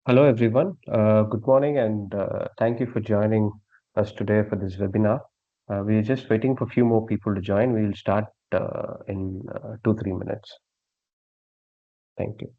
Hello, everyone. Good morning, and thank you for joining us today for this webinar. We are just waiting for a few more people to join. We will start in 2, 3 minutes. Thank you.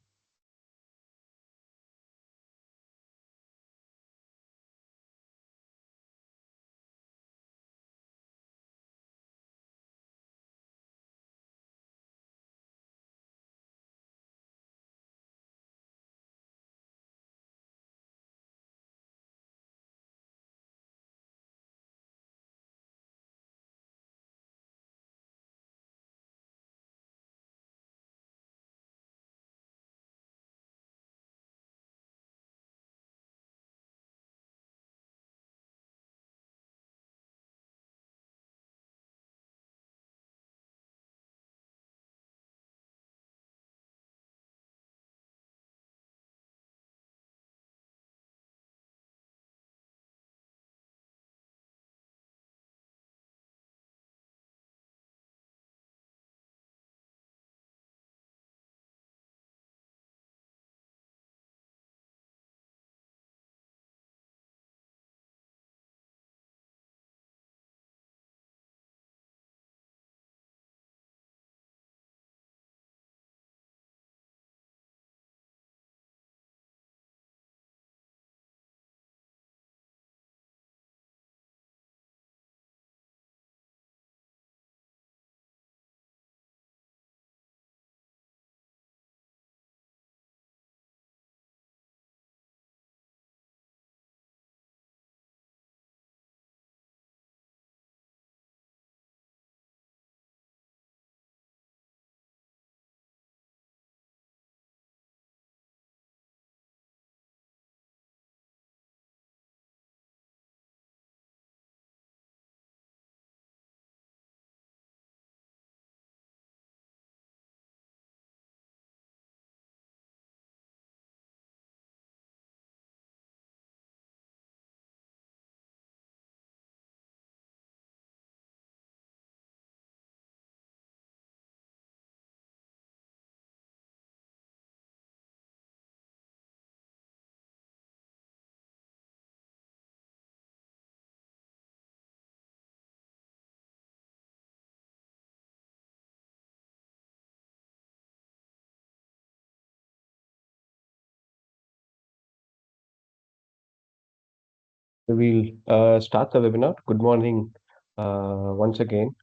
We'll start the webinar. Good morning once again.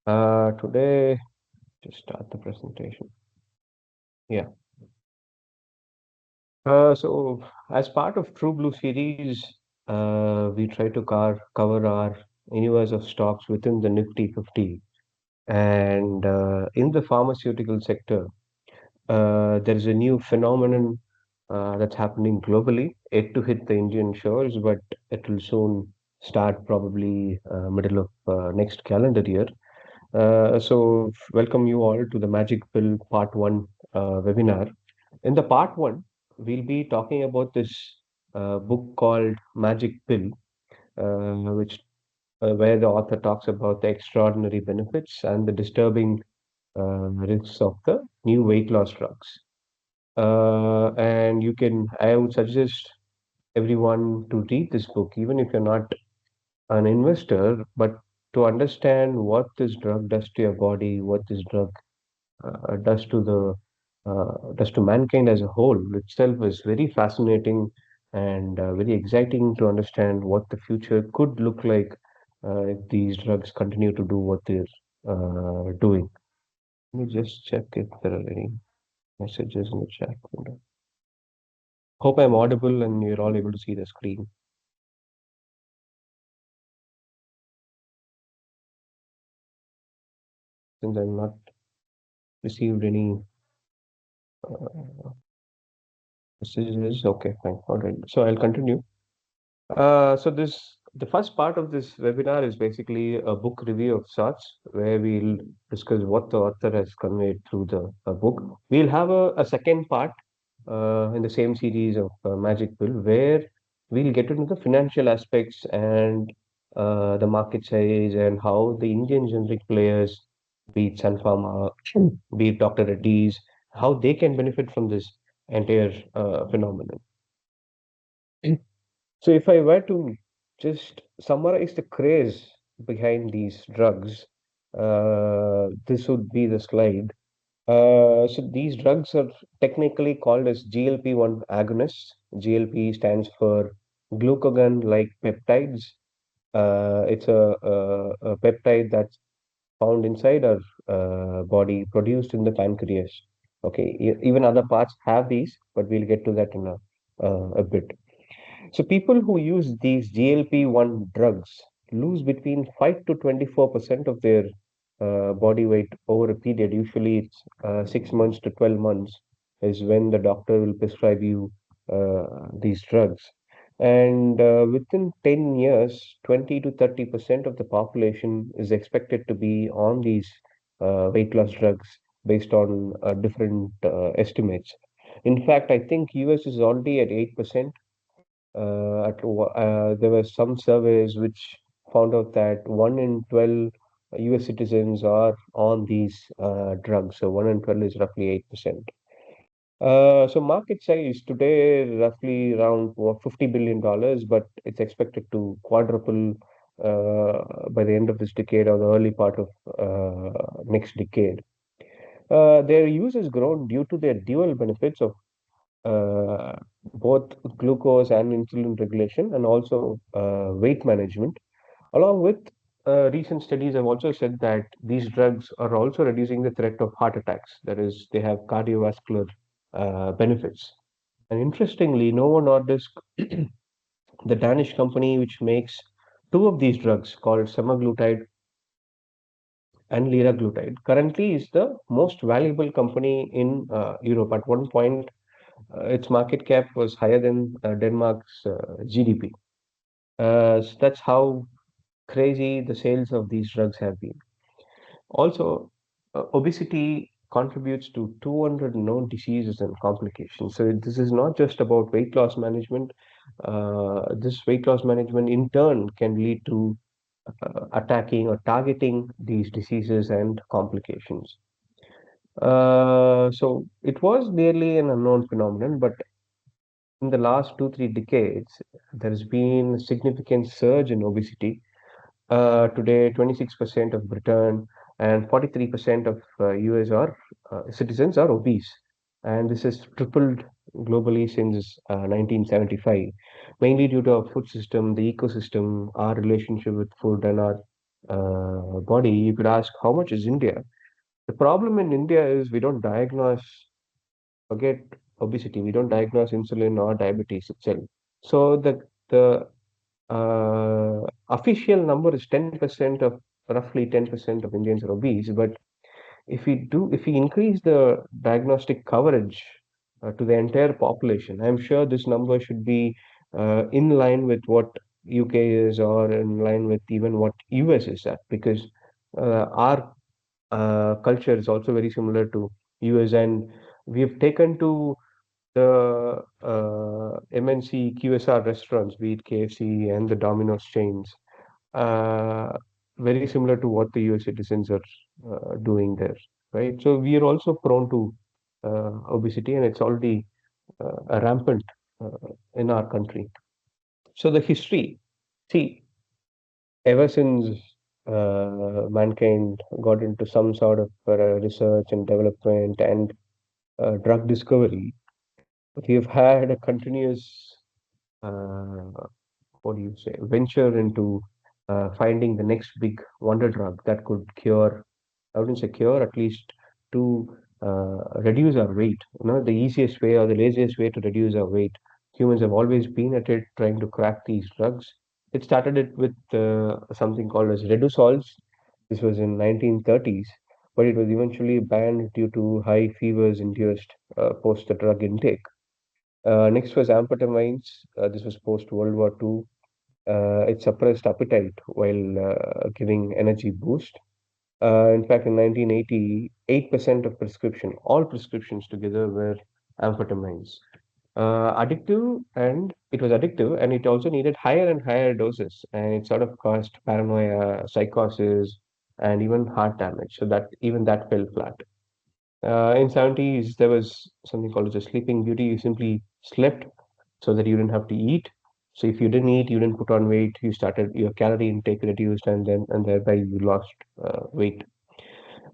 Today, just start the presentation. Yeah. As part of True Blue series, we try to cover our universe of stocks within the Nifty 50. And in the pharmaceutical sector, there is a new phenomenon that's happening globally, yet to hit the Indian shores, but it will soon start probably middle of next calendar year. Welcome you all to the Magic Pill Part 1 webinar. In the Part 1, we'll be talking about this book called Magic Pill, which where the author talks about the extraordinary benefits and the disturbing risks of the new weight loss drugs. I would suggest everyone to read this book, even if you're not an investor, but to understand what this drug does to your body, what this drug does to mankind as a whole itself is very fascinating and very exciting to understand what the future could look like if these drugs continue to do what they're doing. Let me just check if there are any messages in the chat window. Hope I'm audible and you're all able to see the screen. Since I'm not received any messages, okay, fine, all right. So I'll continue. The first part of this webinar is basically a book review of sorts, where we'll discuss what the author has conveyed through the book. We'll have a second part in the same series of Magic Pill, where we'll get into the financial aspects and the market size and how the Indian generic players, be it Sun Pharma, be it Dr. Reddy's, how they can benefit from this entire phenomenon. So if I were to just summarize the craze behind these drugs, this would be the slide. So these drugs are technically called as GLP-1 agonists. GLP stands for glucagon-like peptides. It's a peptide that's found inside our body, produced in the pancreas. Okay, even other parts have these, but we'll get to that in a bit. So people who use these GLP-1 drugs lose between 5 to 24% of their body weight over a period. Usually it's 6 months to 12 months is when the doctor will prescribe you these drugs. And within 10 years, 20 to 30% of the population is expected to be on these weight loss drugs based on different estimates. In fact, I think US is already at 8%. There were some surveys which found out that 1 in 12 US citizens are on these drugs. So 1 in 12 is roughly 8%. So market size today roughly around $50 billion, but it's expected to quadruple by the end of this decade or the early part of next decade. Their use has grown due to their dual benefits of uh, both glucose and insulin regulation and also weight management. Along with recent studies have also said that these drugs are also reducing the threat of heart attacks. That is, they have cardiovascular benefits. And interestingly, Novo Nordisk, the Danish company which makes two of these drugs called semaglutide and liraglutide, currently is the most valuable company in Europe. At one point, its market cap was higher than Denmark's GDP. So that's how crazy the sales of these drugs have been. Also, obesity contributes to 200 known diseases and complications. So this is not just about weight loss management. This weight loss management in turn can lead to attacking or targeting these diseases and complications. So it was nearly an unknown phenomenon, but in the last 2, 3 decades, there has been a significant surge in obesity. Today, 26% of Britain and 43% of US are citizens are obese, and this has tripled globally since 1975, mainly due to our food system, the ecosystem, our relationship with food, and our body. You could ask, how much is India? The problem in India is we don't diagnose, forget obesity, we don't diagnose insulin or diabetes itself. So the official number is 10% of roughly 10% of Indians are obese. But if we increase the diagnostic coverage to the entire population, I'm sure this number should be in line with what UK is or in line with even what US is at, because our culture is also very similar to US, and we have taken to the MNC QSR restaurants, be it KFC and the Domino's chains, uh, very similar to what the US citizens are doing there, right? So we are also prone to obesity, and it's already rampant in our country. So the history, see, ever since mankind got into some sort of research and development and drug discovery, we have had a continuous uh, what do you say, venture into finding the next big wonder drug that could cure, I wouldn't say cure, at least to reduce our weight. You know, the easiest way or the laziest way to reduce our weight. Humans have always been at it trying to crack these drugs. It started it with something called as redusols. This was in 1930s, but it was eventually banned due to high fevers induced post the drug intake. Next was amphetamines. This was post World War II. It suppressed appetite while giving energy boost. In fact, in 1980, 8% of prescription, all prescriptions together were amphetamines. Addictive, and it was addictive, and it also needed higher and higher doses, and it sort of caused paranoia, psychosis, and even heart damage. So that even that fell flat. In 70s, there was something called as a sleeping beauty. You simply slept so that you didn't have to eat. So if you didn't eat, you didn't put on weight, you started your calorie intake reduced, and thereby you lost weight.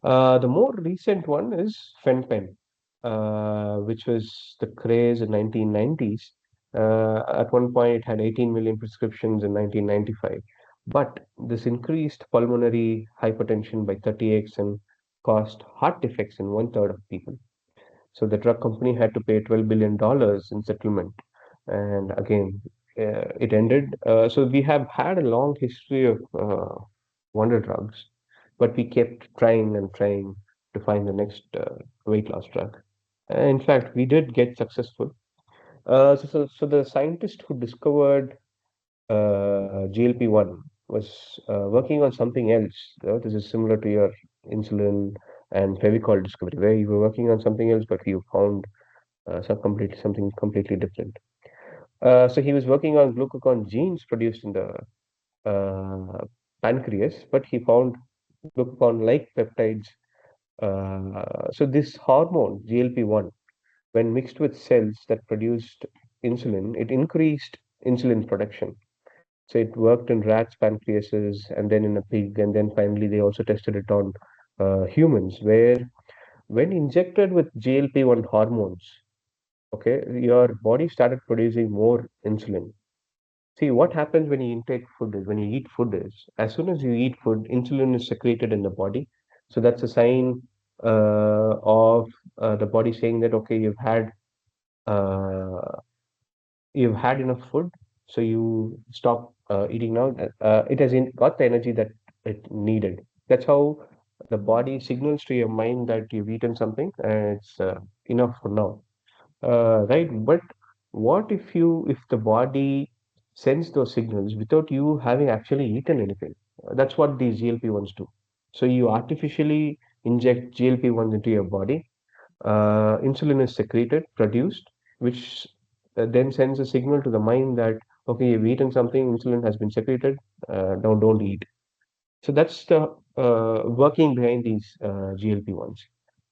The more recent one is Fen-Phen, which was the craze in 1990s. At one point, it had 18 million prescriptions in 1995. But this increased pulmonary hypertension by 30x and caused heart defects in one third of people. So the drug company had to pay $12 billion in settlement. And again, it ended. So we have had a long history of wonder drugs, but we kept trying and trying to find the next weight loss drug. In fact, we did get successful. So the scientist who discovered GLP-1 was working on something else. This is similar to your insulin and Fevicol discovery, where you were working on something else, but you found something completely different. So he was working on glucagon genes produced in the pancreas, but he found glucagon-like peptides. So this hormone, GLP-1, when mixed with cells that produced insulin, it increased insulin production. So it worked in rats, pancreases, and then in a pig, and then finally they also tested it on humans, where when injected with GLP-1 hormones, okay, your body started producing more insulin. See, what happens when you intake food is when you eat food is as soon as you eat food, insulin is secreted in the body. So that's a sign of the body saying that okay, uh, you've had enough food, so you stop eating now. It has got the energy that it needed. That's how the body signals to your mind that you've eaten something and it's enough for now. Right, but what if the body sends those signals without you having actually eaten anything? That's what these GLP-1s do. So you artificially inject GLP-1s into your body. Insulin is secreted, produced, which then sends a signal to the mind that okay, you've eaten something, insulin has been secreted. Now don't eat. So that's the working behind these GLP-1s.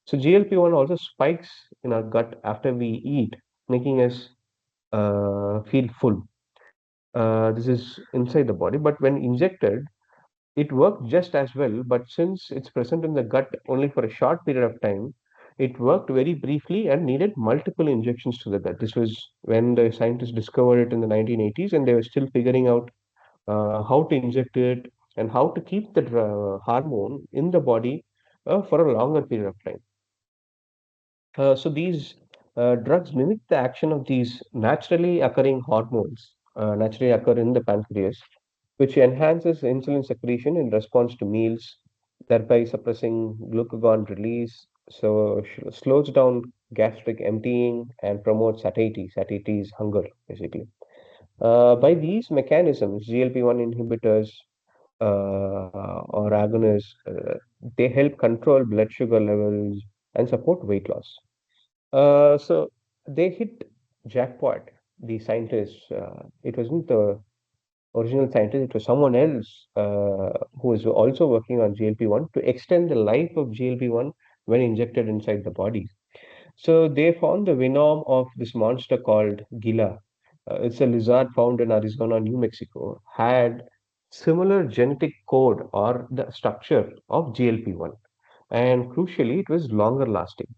So GLP-1 also spikes in our gut after we eat, making us feel full. This is inside the body, but when injected, it worked just as well. But since it's present in the gut only for a short period of time, it worked very briefly and needed multiple injections to the gut. This was when the scientists discovered it in the 1980s, and they were still figuring out how to inject it and how to keep the hormone in the body for a longer period of time. So these drugs mimic the action of these naturally occurring hormones, naturally occur in the pancreas, which enhances insulin secretion in response to meals, thereby suppressing glucagon release. So slows down gastric emptying and promotes satiety. Satiety is hunger, basically. By these mechanisms, GLP-1 inhibitors or agonists, they help control blood sugar levels and support weight loss. So they hit jackpot, the scientists. It wasn't the original scientist, it was someone else who was also working on GLP-1 to extend the life of GLP-1 when injected inside the body. So they found the venom of this monster called Gila. It's a lizard found in Arizona, New Mexico, had similar genetic code or the structure of GLP-1. And crucially, it was longer lasting.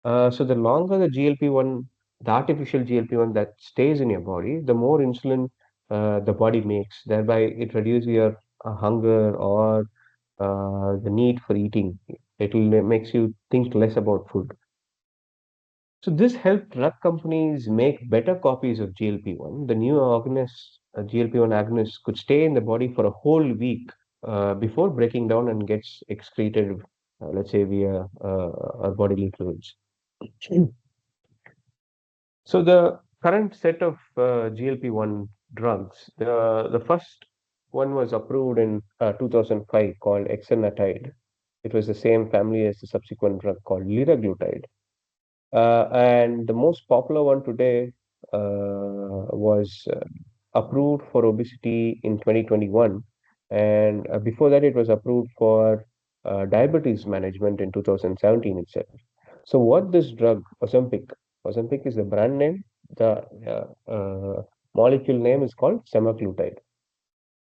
So the longer the GLP-1, the artificial GLP-1 that stays in your body, the more insulin the body makes. Thereby, it reduces your hunger or the need for eating. It will makes you think less about food. So this helped drug companies make better copies of GLP-1. The new agonists, GLP-1 agonists, could stay in the body for a whole week before breaking down and gets excreted, let's say via our bodily fluids. So the current set of GLP-1 drugs, the first one was approved in 2005 called exenatide. It was the same family as the subsequent drug called liraglutide. And the most popular one today was approved for obesity in 2021. And before that, it was approved for diabetes management in 2017 itself. So what this drug, Ozempic is the brand name. The molecule name is called semaglutide.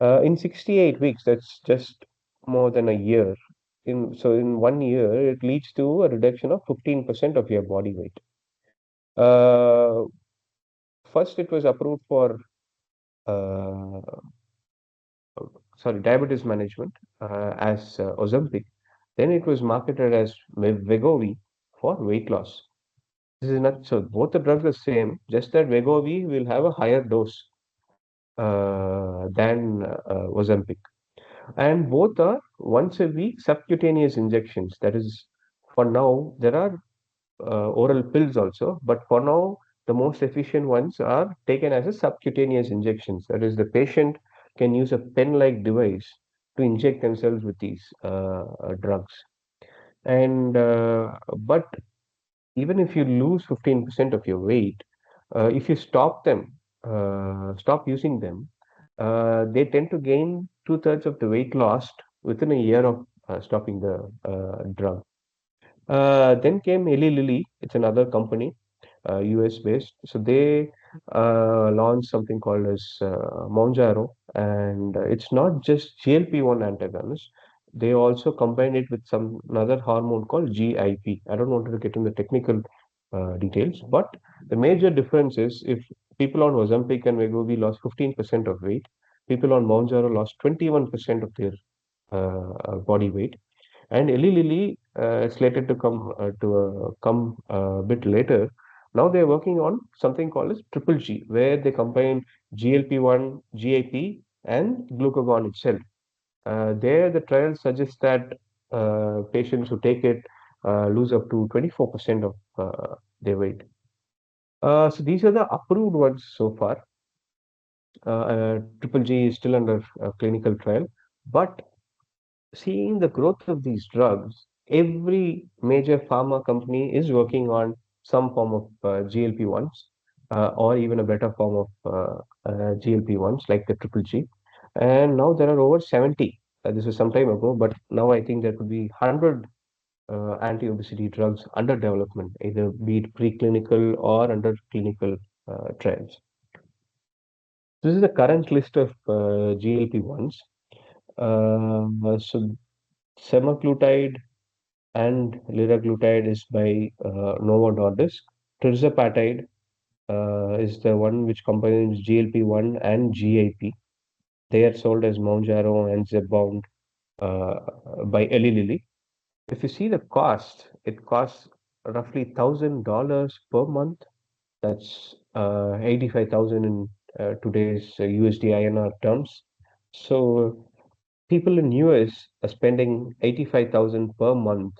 In 68 weeks, that's just more than a year. In 1 year, it leads to a reduction of 15% of your body weight. Uh, First, it was approved for uh, diabetes management as Ozempic. Then it was marketed as Wegovy for weight loss. This is not so. Both the drugs are same, just that Wegovy will have a higher dose than Ozempic, and both are once a week subcutaneous injections. That is, for now there are oral pills also, but for now the most efficient ones are taken as a subcutaneous injections. That is, the patient can use a pen-like device to inject themselves with these drugs. And but even if you lose 15% of your weight, if you stop using them, they tend to gain two-thirds of the weight lost within a year of stopping the drug. Then came Eli Lilly. It's another company, US based. So they launched something called as Mounjaro, and it's not just GLP-1 antagonist. They also combine it with some another hormone called GIP. I don't want to get into the technical details, but the major difference is if people on Ozempic and Wegovy lost 15% of weight, people on Mounjaro lost 21% of their body weight, and Eli Lilly is slated to come a bit later. Now they are working on something called as triple G, where they combine GLP-1, GIP, and glucagon itself. There, the trial suggests that patients who take it lose up to 24% of their weight. So these are the approved ones so far. Triple G is still under clinical trial, but seeing the growth of these drugs, every major pharma company is working on some form of GLP-1s or even a better form of GLP-1s like the triple G. And now there are over 70. This was some time ago, but now I think there could be 100 anti-obesity drugs under development, either be it preclinical or under clinical trials. This is the current list of GLP-1s. So semaglutide and liraglutide is by Novo Nordisk. Tirzepatide is the one which combines GLP-1 and GIP. They are sold as Mounjaro and Zepbound by Eli Lilly. If you see the cost, it costs roughly $1,000 per month. That's 85,000 in today's USD INR terms. So people in US are spending 85,000 per month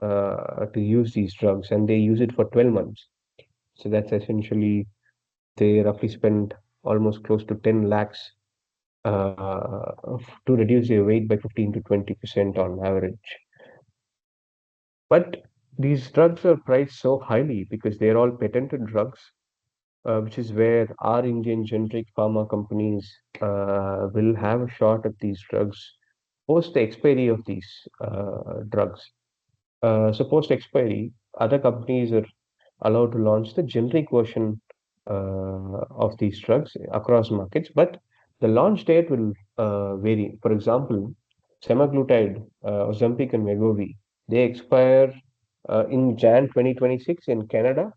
to use these drugs, and they use it for 12 months. So that's essentially they roughly spend almost close to 10 lakhs to reduce their weight by 15 to 20% on average. But these drugs are priced so highly because they're all patented drugs, which is where our Indian generic pharma companies will have a shot at these drugs post the expiry of these drugs. So post expiry, other companies are allowed to launch the generic version of these drugs across markets, but the launch date will vary. For example, semaglutide, Ozempic, and Wegovy, they expire in Jan 2026 in Canada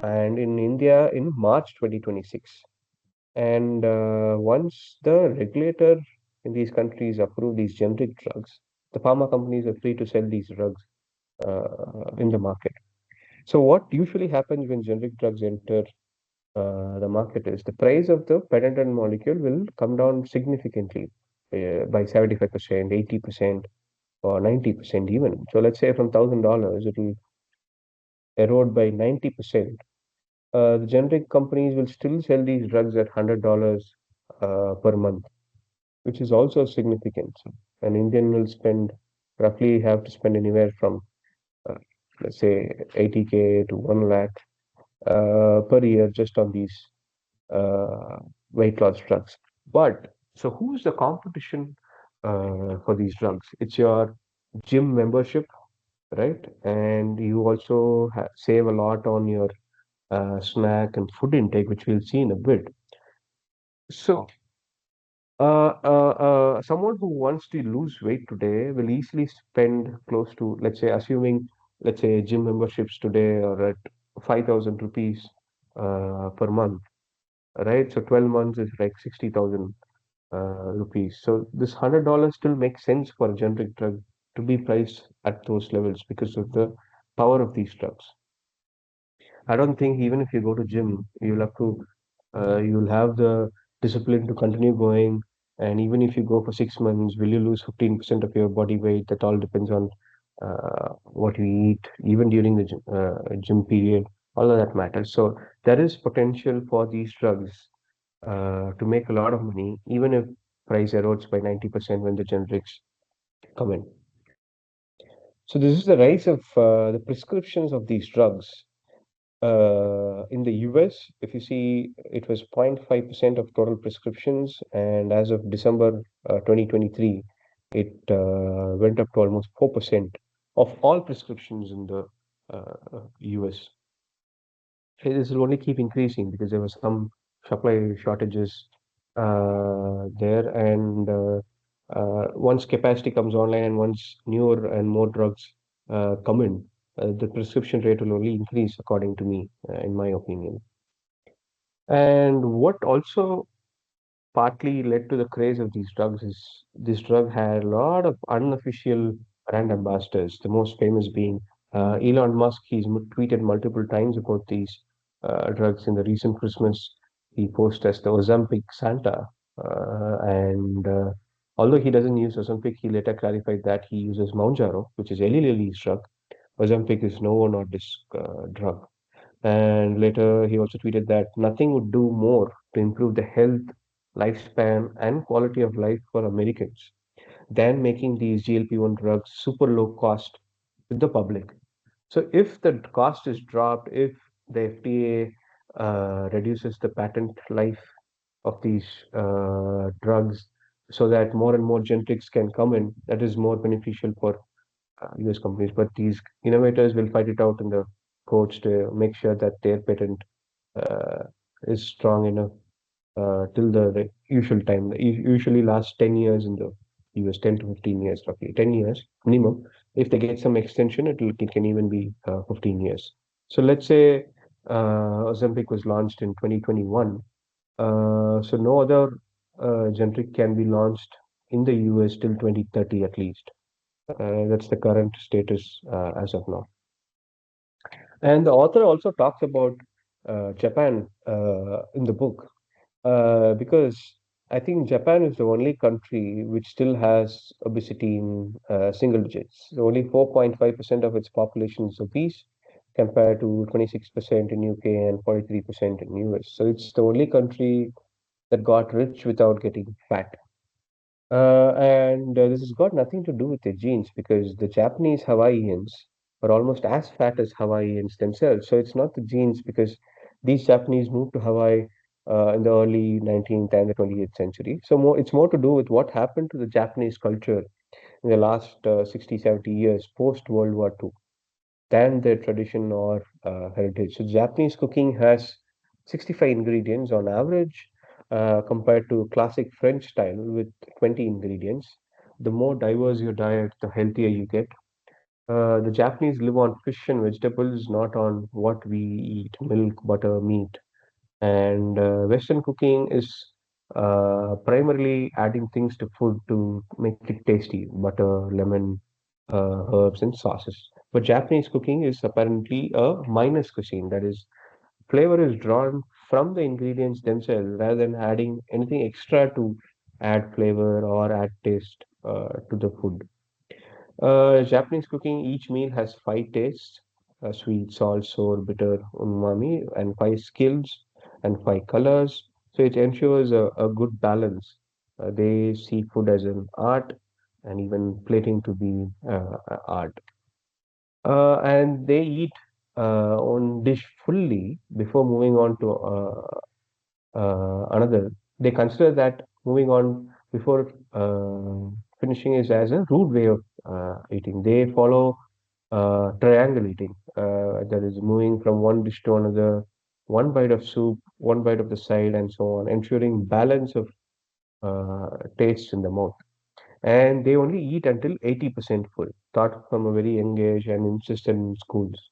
and in India in March 2026. And once the regulator in these countries approve these generic drugs, the pharma companies are free to sell these drugs in the market. So what usually happens when generic drugs enter the market is the price of the patented molecule will come down significantly by 75%, 80%, or 90% even. So let's say from $1,000, it will erode by 90%. The generic companies will still sell these drugs at $100 per month, which is also significant. So an Indian will spend roughly have to spend anywhere from uh, let's say 80K to 1 lakh per year just on these uh, weight loss drugs. But so who's the competition for these drugs? It's your gym membership, right? And you also save a lot on your snack, and food intake, which we'll see in a bit. So, someone who wants to lose weight today will easily spend close to, let's say, assuming, let's say, gym memberships today are at 5,000 rupees per month, right? So 12 months is like 60,000 rupees. So this $100 still makes sense for a generic drug to be priced at those levels because of the power of these drugs. I don't think even if you go to gym, you'll have the discipline to continue going. And even if you go for 6 months, will you lose 15% of your body weight? That all depends on what you eat, even during the gym period. All of that matters. So there is potential for these drugs to make a lot of money, even if price erodes by 90% when the generics come in. So this is the rise of the prescriptions of these drugs. In the US, if you see, it was 0.5% of total prescriptions, and as of December 2023, it went up to almost 4% of all prescriptions in the US. This will only keep increasing because there were some supply shortages there, and once capacity comes online and once newer and more drugs come in, the prescription rate will only increase, according to me, in my opinion. And what also partly led to the craze of these drugs is this drug had a lot of unofficial brand ambassadors, the most famous being Elon Musk. He's tweeted multiple times about these drugs. In the recent Christmas, he posed as the Ozempic Santa. And although he doesn't use Ozempic, he later clarified that he uses Mounjaro, which is Eli Lilly's drug. Ozempic is Novo Nordisk drug. And later, he also tweeted that nothing would do more to improve the health, lifespan, and quality of life for Americans than making these GLP-1 drugs super low cost to the public. So, if the cost is dropped, if the FDA reduces the patent life of these drugs so that more and more generics can come in, that is more beneficial for US companies. But these innovators will fight it out in the courts to make sure that their patent uh, is strong enough till the usual time. It usually lasts 10 years in the US, 10 to 15 years, roughly 10 years minimum. If they get some extension, it can even be 15 years. So let's say Ozempic was launched in 2021. So no other generic can be launched in the US till 2030 at least. That's the current status as of now. And the author also talks about Japan in the book because I think Japan is the only country which still has obesity in single digits. So only 4.5% of its population is obese compared to 26% in UK and 43% in US. So it's the only country that got rich without getting fat. And this has got nothing to do with their genes because the Japanese Hawaiians are almost as fat as Hawaiians themselves. So it's not the genes because these Japanese moved to Hawaii in the early 19th and the 20th century. So it's more to do with what happened to the Japanese culture in the last 60, 70 years post World War II than their tradition or heritage. So Japanese cooking has 65 ingredients on average, compared to classic French style with 20 ingredients. The more diverse your diet, the healthier you get. The Japanese live on fish and vegetables, not on what we eat, milk, butter, meat. And Western cooking is primarily adding things to food to make it tasty, butter, lemon, herbs, and sauces. But Japanese cooking is apparently a minus cuisine. That is, flavor is drawn from the ingredients themselves rather than adding anything extra to add flavor or add taste to the food. Japanese cooking, each meal has five tastes: sweet, salt, sour, bitter, umami, and five skills and five colors. So it ensures a good balance. They see food as an art and even plating to be art. And they eat one dish fully before moving on to another. They consider that moving on before finishing is as a rude way of eating. They follow triangle eating, that is moving from one dish to another, one bite of soup, one bite of the side, and so on, ensuring balance of taste in the mouth. And they only eat until 80% full, taught from a very young age and insisted in schools.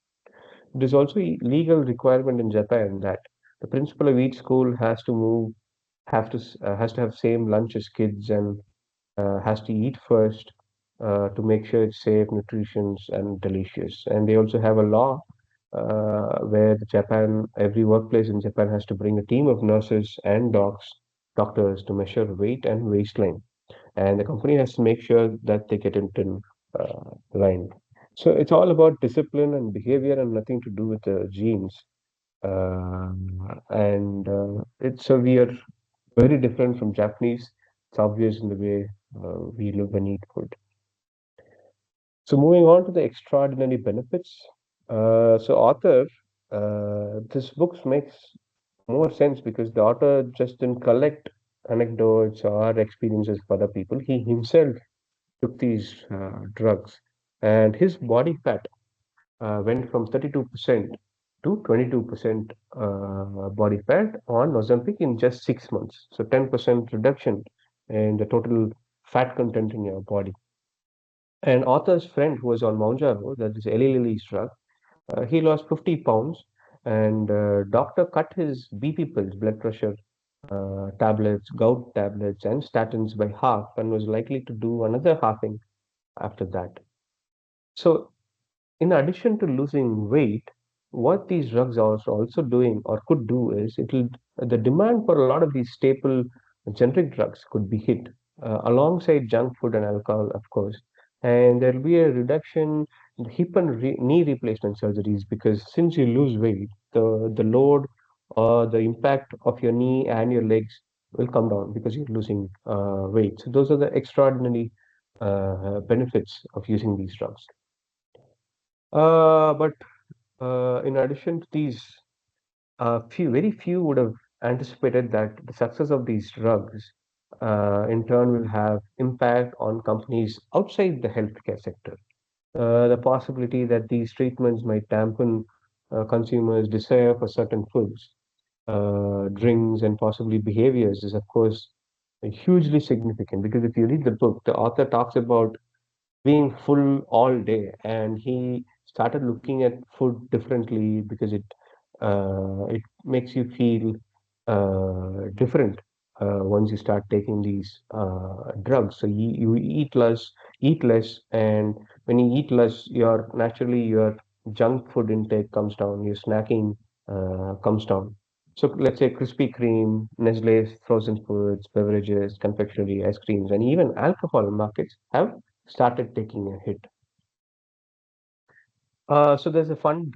It is also a legal requirement in Japan that the principal of each school has to have same lunch as kids and has to eat first to make sure it's safe, nutritious, and delicious. And they also have a law where every workplace in Japan has to bring a team of nurses and doctors to measure weight and waistline. And the company has to make sure that they get it in line. So it's all about discipline and behavior and nothing to do with the genes. And it's so we are very different from Japanese. It's obvious in the way we live and eat food. So moving on to the extraordinary benefits. This book makes more sense because the author just didn't collect anecdotes or experiences of other people. He himself took these drugs, and his body fat went from 32% to 22% body fat on Ozempic in just 6 months. So 10% reduction in the total fat content in your body. And author's friend who was on Mounjaro, that is Eli Lilly's drug, he lost 50 pounds, and doctor cut his BP pills, blood pressure tablets, gout tablets, and statins by half, and was likely to do another halving after that. So in addition to losing weight, what these drugs are also doing or could do is the demand for a lot of these staple generic drugs could be hit alongside junk food and alcohol, of course. And there will be a reduction in the hip and knee replacement surgeries because since you lose weight, the load or the impact of your knee and your legs will come down because you're losing weight. So those are the extraordinary benefits of using these drugs. But in addition to these, very few would have anticipated that the success of these drugs, in turn, will have impact on companies outside the healthcare sector. The possibility that these treatments might dampen consumers' desire for certain foods, drinks, and possibly behaviors is, of course, hugely significant. Because if you read the book, the author talks about being full all day, and he started looking at food differently because it makes you feel different once you start taking these drugs. So you eat less, and when you eat less, your junk food intake comes down, your snacking comes down. So let's say Krispy Kreme, Nestle's frozen foods, beverages, confectionery, ice creams, and even alcohol markets have started taking a hit. So there's a fund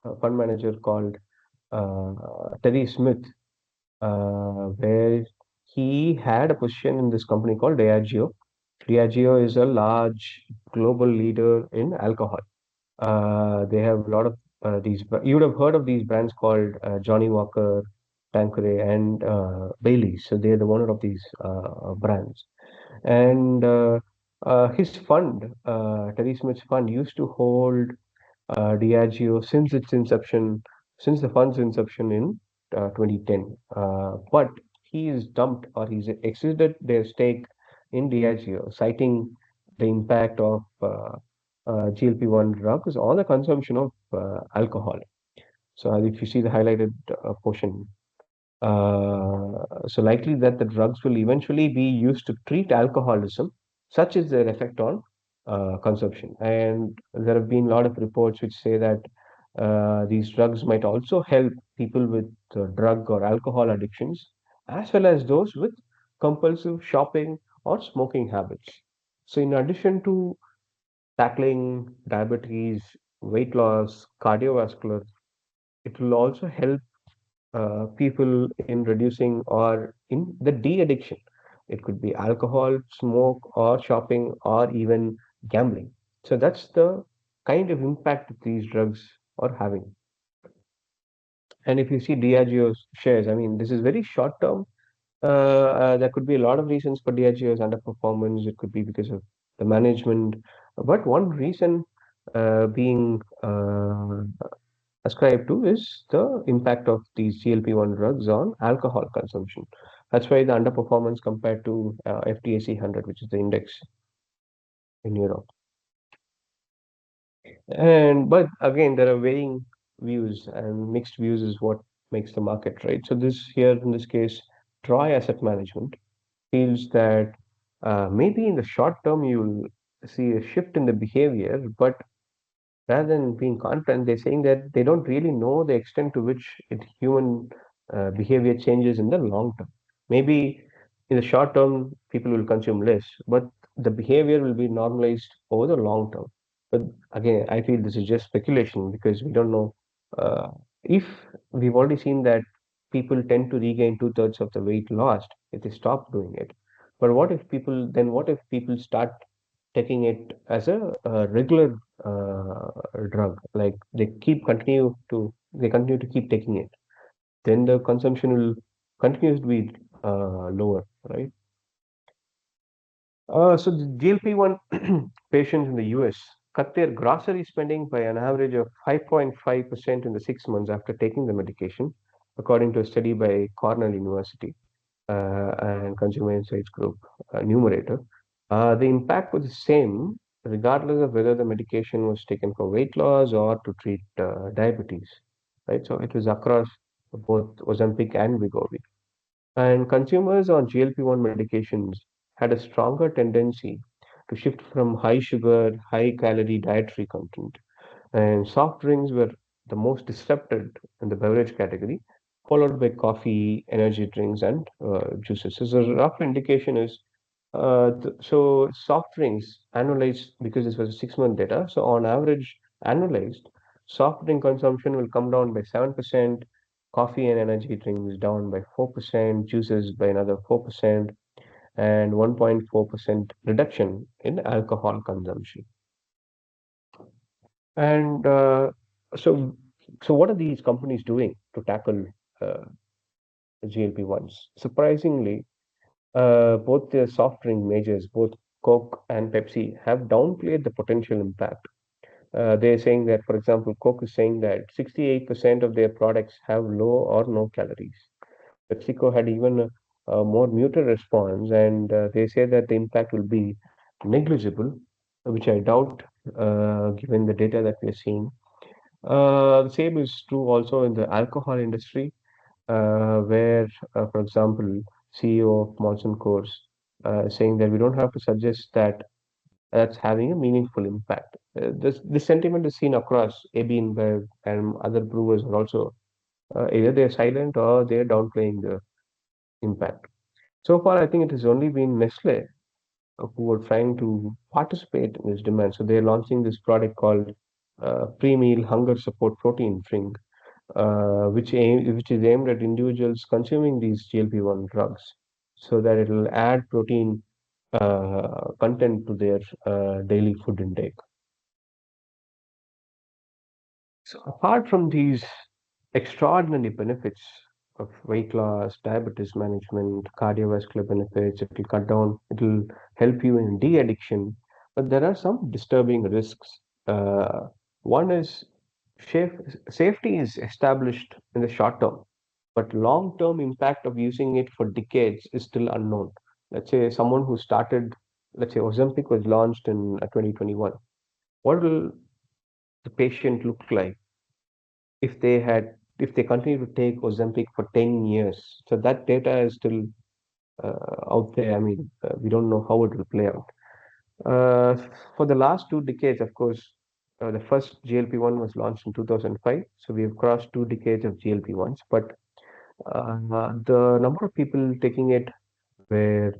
manager called Terry Smith, where he had a position in this company called Diageo. Diageo is a large global leader in alcohol. They have a lot of you would have heard of these brands called Johnny Walker, Tanqueray, and Bailey's. So they're the owner of these brands. And his fund, Terry Smith's fund, used to hold Diageo since the fund's inception in 2010. But he's dumped or he's exited their stake in Diageo, citing the impact of GLP-1 drugs on the consumption of alcohol. So if you see the highlighted portion, so likely that the drugs will eventually be used to treat alcoholism, such is their effect on consumption. And there have been a lot of reports which say that these drugs might also help people with drug or alcohol addictions, as well as those with compulsive shopping or smoking habits. So, in addition to tackling diabetes, weight loss, cardiovascular, it will also help people in reducing or in the de-addiction. It could be alcohol, smoke, or shopping, or even gambling. So that's the kind of impact that these drugs are having. And if you see Diageo's shares, I mean, this is very short term. There could be a lot of reasons for Diageo's underperformance. It could be because of the management, but one reason being ascribe to is the impact of these GLP-1 drugs on alcohol consumption. That's why the underperformance compared to FTSE 100, which is the index in Europe. And but again, there are varying views, and mixed views is what makes the market, right? So this here in this case, Troy Asset Management feels that maybe in the short term you'll see a shift in the behavior, but rather than being confident, they're saying that they don't really know the extent to which human behavior changes in the long term. Maybe in the short term, people will consume less, but the behavior will be normalized over the long term. But again, I feel this is just speculation because we don't know uh, if we've already seen that people tend to regain two-thirds of the weight lost if they stop doing it. But what if people start taking it as a regular drug, like they continue to keep taking it, then the consumption will continue to be lower, right? So the GLP-1 patients in the US cut their grocery spending by an average of 5.5% in the 6 months after taking the medication, according to a study by Cornell University and Consumer Insights Group numerator. The impact was the same regardless of whether the medication was taken for weight loss or to treat diabetes, right? So it was across both Ozempic and Wegovy. And consumers on GLP-1 medications had a stronger tendency to shift from high sugar, high calorie dietary content. And soft drinks were the most disrupted in the beverage category, followed by coffee, energy drinks, and juices. So the rough indication is so soft drinks annualized because this was 6 month data. So on average, annualized, soft drink consumption will come down by 7%, coffee and energy drinks down by 4%, juices by another 4%, and 1.4% reduction in alcohol consumption. And so, so what are these companies doing to tackle uh, the GLP-1s? Surprisingly, both the soft drink majors, both Coke and Pepsi, have downplayed the potential impact. They're saying that, for example, Coke is saying that 68% of their products have low or no calories. PepsiCo had even a more muted response, and they say that the impact will be negligible, which I doubt, given the data that we're seeing. The same is true also in the alcohol industry, where, for example, CEO of Molson Coors saying that we don't have to suggest that that's having a meaningful impact. This sentiment is seen across AB InBev and other brewers are also either they're silent or they're downplaying the impact. So far, I think it has only been Nestle who are trying to participate in this demand. So they're launching this product called pre-meal hunger support protein drink, which is aimed at individuals consuming these GLP-1 drugs, so that it will add protein content to their daily food intake. So apart from these extraordinary benefits of weight loss, diabetes management, cardiovascular benefits, it will cut down, it will help you in de-addiction, but there are some disturbing risks. One is safety is established in the short term, but long-term impact of using it for decades is still unknown. Let's say someone who started, let's say Ozempic was launched in 2021. What will the patient look like if they continue to take Ozempic for 10 years? So that data is still out there. I mean, we don't know how it will play out. Uh, for the last 2 decades, of course, the first GLP-1 was launched in 2005. So we have crossed 2 decades of GLP-1s, but the number of people taking it were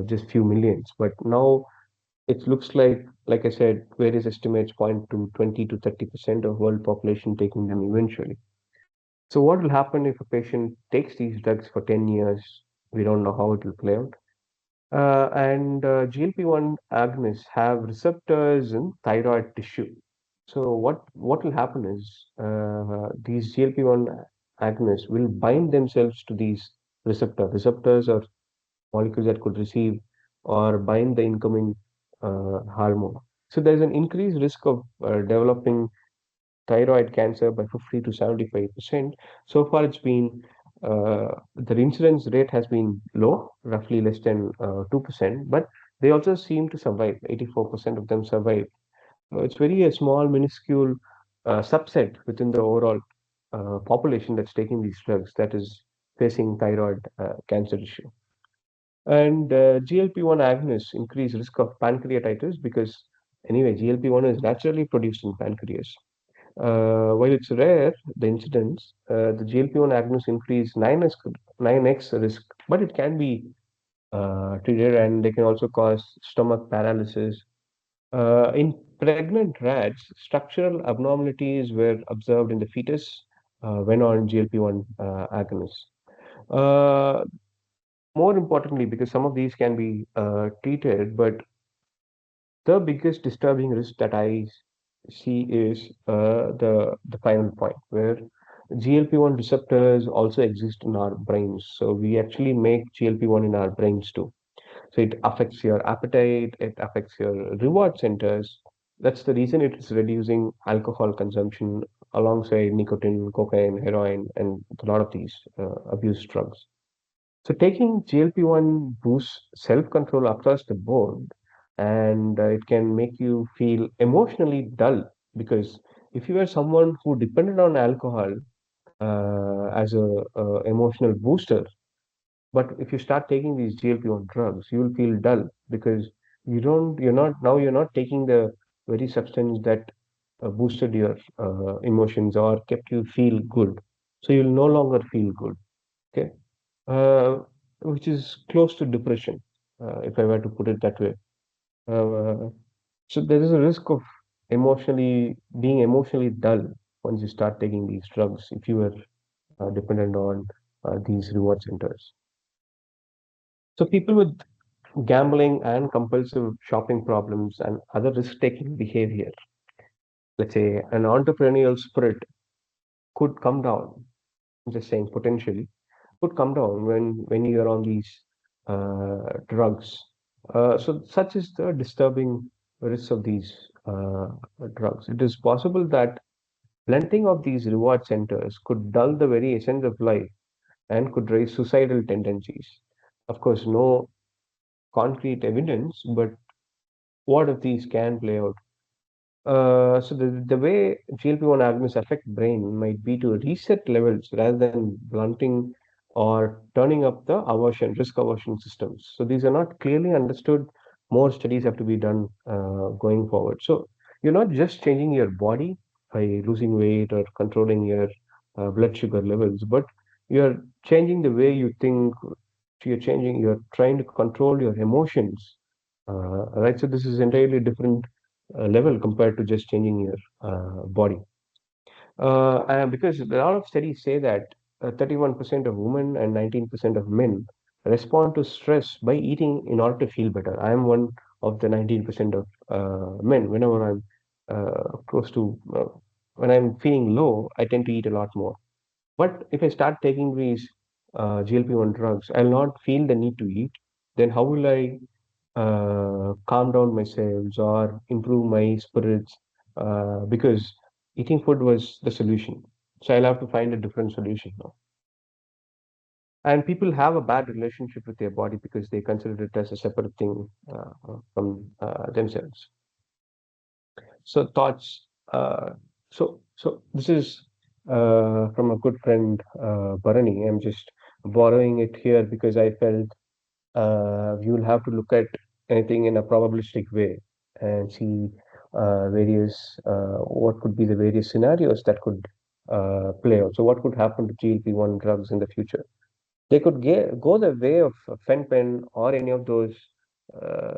just few millions. But now it looks like I said, various estimates point to 20 to 30% of world population taking them eventually. So what will happen if a patient takes these drugs for 10 years? We don't know how it will play out. And GLP-1 agonists have receptors in thyroid tissue. So what will happen is these GLP-1 agonists will bind themselves to these receptors. Receptors are molecules that could receive or bind the incoming hormone. So there's an increased risk of developing thyroid cancer by 50 to 75%. So far, the incidence rate has been low, roughly less than 2%, but they also seem to survive. 84% of them survive. It's very a small, minuscule subset within the overall population that's taking these drugs that is facing thyroid cancer issue. And GLP-1 agonists increase risk of pancreatitis because anyway, GLP-1 is naturally produced in pancreas. While it's rare, the incidence, the GLP-1 agonists increase 9x risk, but it can be treated and they can also cause stomach paralysis. In pregnant rats, structural abnormalities were observed in the fetus when on GLP-1 agonists. Uh, More importantly, because some of these can be treated, but the biggest disturbing risk that see is the final point where GLP-1 receptors also exist in our brains. So we actually make GLP-1 in our brains too. So it affects your appetite, it affects your reward centers. That's the reason it is reducing alcohol consumption alongside nicotine, cocaine, heroin, and a lot of these abuse drugs. So taking GLP-1 boosts self-control across the board, and it can make you feel emotionally dull because if you are someone who depended on alcohol as a emotional booster, but if you start taking these GLP-1 drugs, you will feel dull because you're not taking the very substance that boosted your emotions or kept you feel good. So you'll no longer feel good. Okay, uh, which is close to depression, if I were to put it that way. Uh, so there is a risk of being emotionally dull once you start taking these drugs if you are dependent on these reward centers. So people with gambling and compulsive shopping problems and other risk-taking behavior, let's say an entrepreneurial spirit could come down. I'm just saying potentially could come down when you are on these drugs. So such is the disturbing risks of these drugs. It is possible that blunting of these reward centers could dull the very essence of life and could raise suicidal tendencies. Of course, no concrete evidence, but what if these can play out? So the way GLP-1 agonists affect brain might be to reset levels rather than blunting or turning up the risk aversion systems. So these are not clearly understood. More studies have to be done going forward. So you're not just changing your body by losing weight or controlling your blood sugar levels, but you're changing the way you think. You're trying to control your emotions. Right. So this is entirely different level compared to just changing your body. And because a lot of studies say that 31% of women and 19% of men respond to stress by eating in order to feel better. I am one of the 19% of men. Whenever I'm close to, when I'm feeling low, I tend to eat a lot more. But if I start taking these GLP-1 drugs, I'll not feel the need to eat. Then how will I calm down myself or improve my spirits because eating food was the solution. So I'll have to find a different solution now. And people have a bad relationship with their body because they consider it as a separate thing from themselves. So thoughts. So this is from a good friend, Bharani. I'm just borrowing it here because I felt you'll have to look at anything in a probabilistic way and see what could be the various scenarios that could play out. So what could happen to GLP-1 drugs in the future? They could go the way of fen or any of those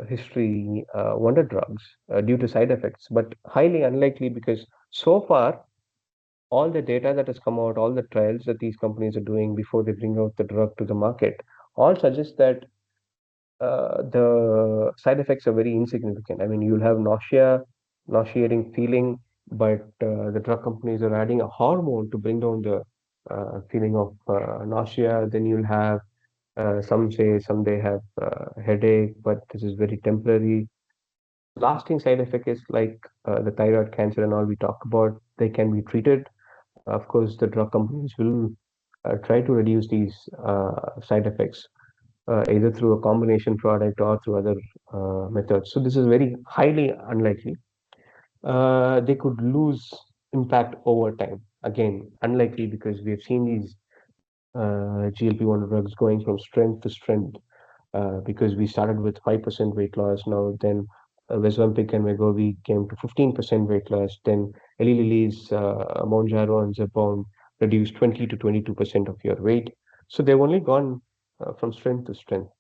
history wonder drugs due to side effects, but highly unlikely because so far all the data that has come out, all the trials that these companies are doing before they bring out the drug to the market, all suggest that the side effects are very insignificant. I mean, you'll have nauseating feeling, but the drug companies are adding a hormone to bring down the feeling of nausea. Then you'll have some say some they have headache, but this is very temporary. lasting side effect is like the thyroid cancer and all we talk about. They can be treated. Of course, the drug companies will try to reduce these side effects either through a combination product or through other methods. So this is very highly unlikely. They could lose impact over time. Again, unlikely because we have seen these GLP-1 drugs going from strength to strength because we started with 5% weight loss. Now, then Ozempic and Wegovy came to 15% weight loss. Then Eli Lilly's Mounjaro and Zepbound reduced 20 to 22% of your weight. So they've only gone from strength to strength.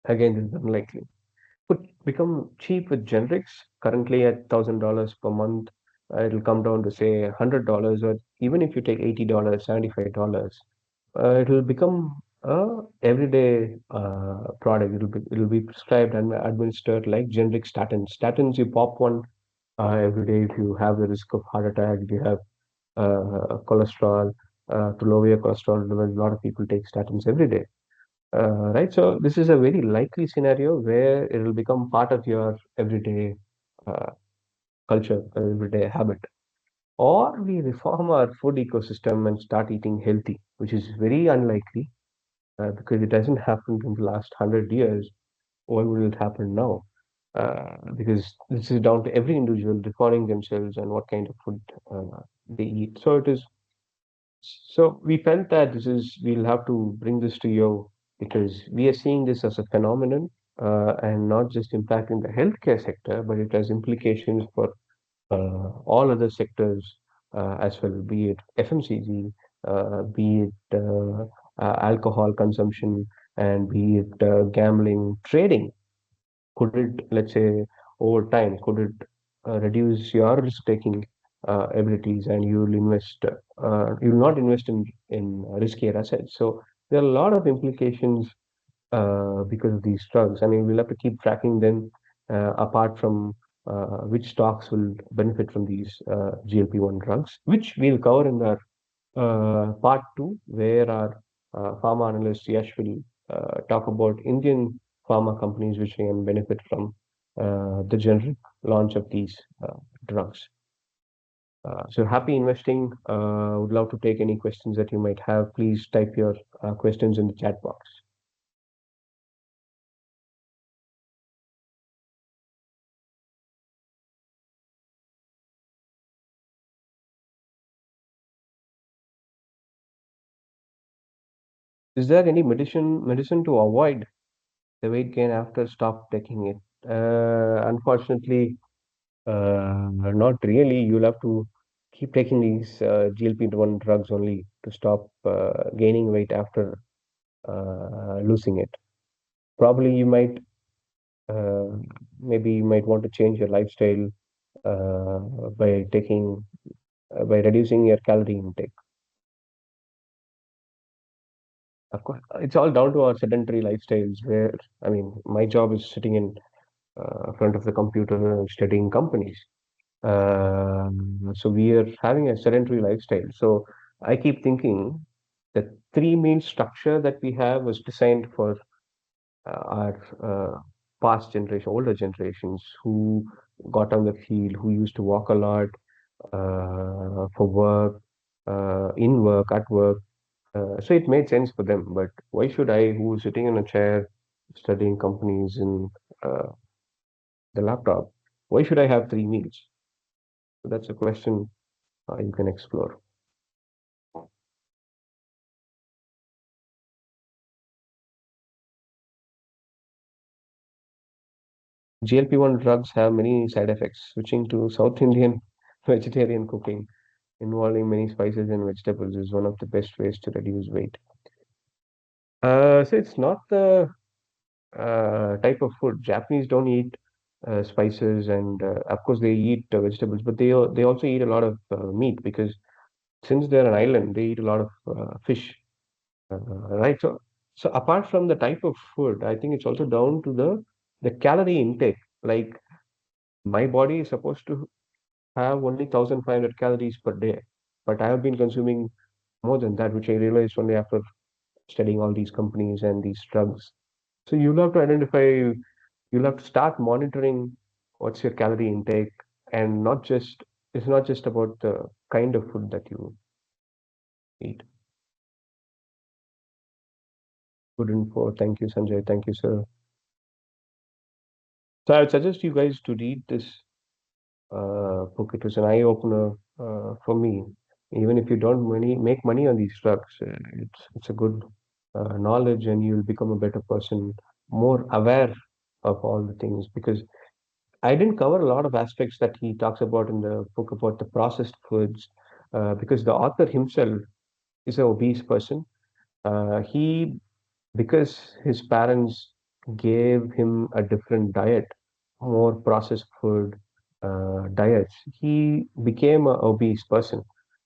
Again, this is unlikely. Could become cheap with generics. Currently at $1,000 per month, it'll come down to say $100, or even if you take $80, $75, it'll become a everyday product. It'll be prescribed and administered like generic statins. Statins, you pop one every day if you have the risk of heart attack, if you have cholesterol, to lower your cholesterol level. A lot of people take statins every day. Right, so this is a very likely scenario where it will become part of your everyday uh, culture, everyday habit. Or we reform our food ecosystem and start eating healthy, which is very unlikely because it hasn't happened in the last 100 years. Why would it happen now? Because this is down to every individual defining themselves and what kind of food they eat. So it is. So we felt that we'll have to bring this to you because we are seeing this as a phenomenon and not just impacting the healthcare sector, but it has implications for all other sectors as well, be it FMCG, be it alcohol consumption, and be it gambling, trading. Could it, let's say, over time, could it reduce your risk-taking abilities and you'll not invest in riskier assets. So there are a lot of implications because of these drugs. I mean, we'll have to keep tracking them apart from which stocks will benefit from these GLP-1 drugs, which we'll cover in our part two, where our pharma analyst Yash will talk about Indian pharma companies which can benefit from the generic launch of these drugs. So happy investing. Would love to take any questions that you might have. Please type your questions in the chat box. Is there any medicine to avoid the weight gain after stop taking it? Unfortunately, not really. You'll have to keep taking these GLP-1 drugs only to stop gaining weight after losing it. Probably you might, uh, maybe you might want to change your lifestyle uh, by by reducing your calorie intake. Of course, it's all down to our sedentary lifestyles. Where I mean, my job is sitting in front of the computer and studying companies. So we are having a sedentary lifestyle. So I keep thinking the three meal structure that we have was designed for our past generation, older generations who got on the field, who used to walk a lot for work, in work, at work. So it made sense for them. But why should I, who's sitting in a chair studying companies in uh, the laptop, why should I have three meals? So that's a question you can explore. GLP-1 drugs have many side effects. Switching to South Indian vegetarian cooking involving many spices and vegetables is one of the best ways to reduce weight. So it's not the type of food. Japanese don't eat spices, and of course they eat vegetables, but they also eat a lot of meat because since they're an island, they eat a lot of fish, right? So apart from the type of food, I think it's also down to the calorie intake. Like my body is supposed to have only 1,500 calories per day, but I have been consuming more than that, which I realized only after studying all these companies and these drugs. So you'll have to start monitoring what's your calorie intake, and not just it's not just about the kind of food that you eat. Good info. Thank you, Sanjay. Thank you, sir. So I would suggest you guys to read this book. It was an eye opener for me. Even if you don't make money on these drugs, it's a good knowledge, and you'll become a better person, more aware of all the things. Because I didn't cover a lot of aspects that he talks about in the book about the processed foods, because the author himself is an obese person. He because his parents gave him a different diet, more processed food diets, he became a obese person.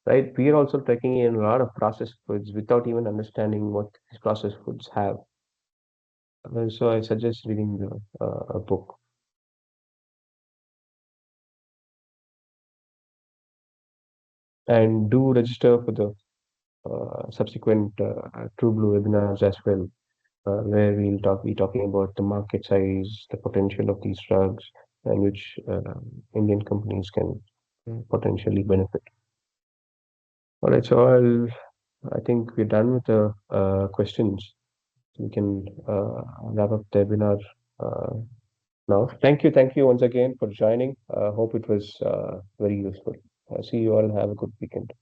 Right? We are also taking in a lot of processed foods without even understanding what these processed foods have. So I suggest reading a book and do register for the subsequent True Blue webinars as well, where be talking about the market size, the potential of these drugs, and which Indian companies can potentially benefit. All right, so I think we're done with the questions. We can wrap up the webinar uh, now. Thank you once again for joining. Hope it was very useful. See you all. Have a good weekend.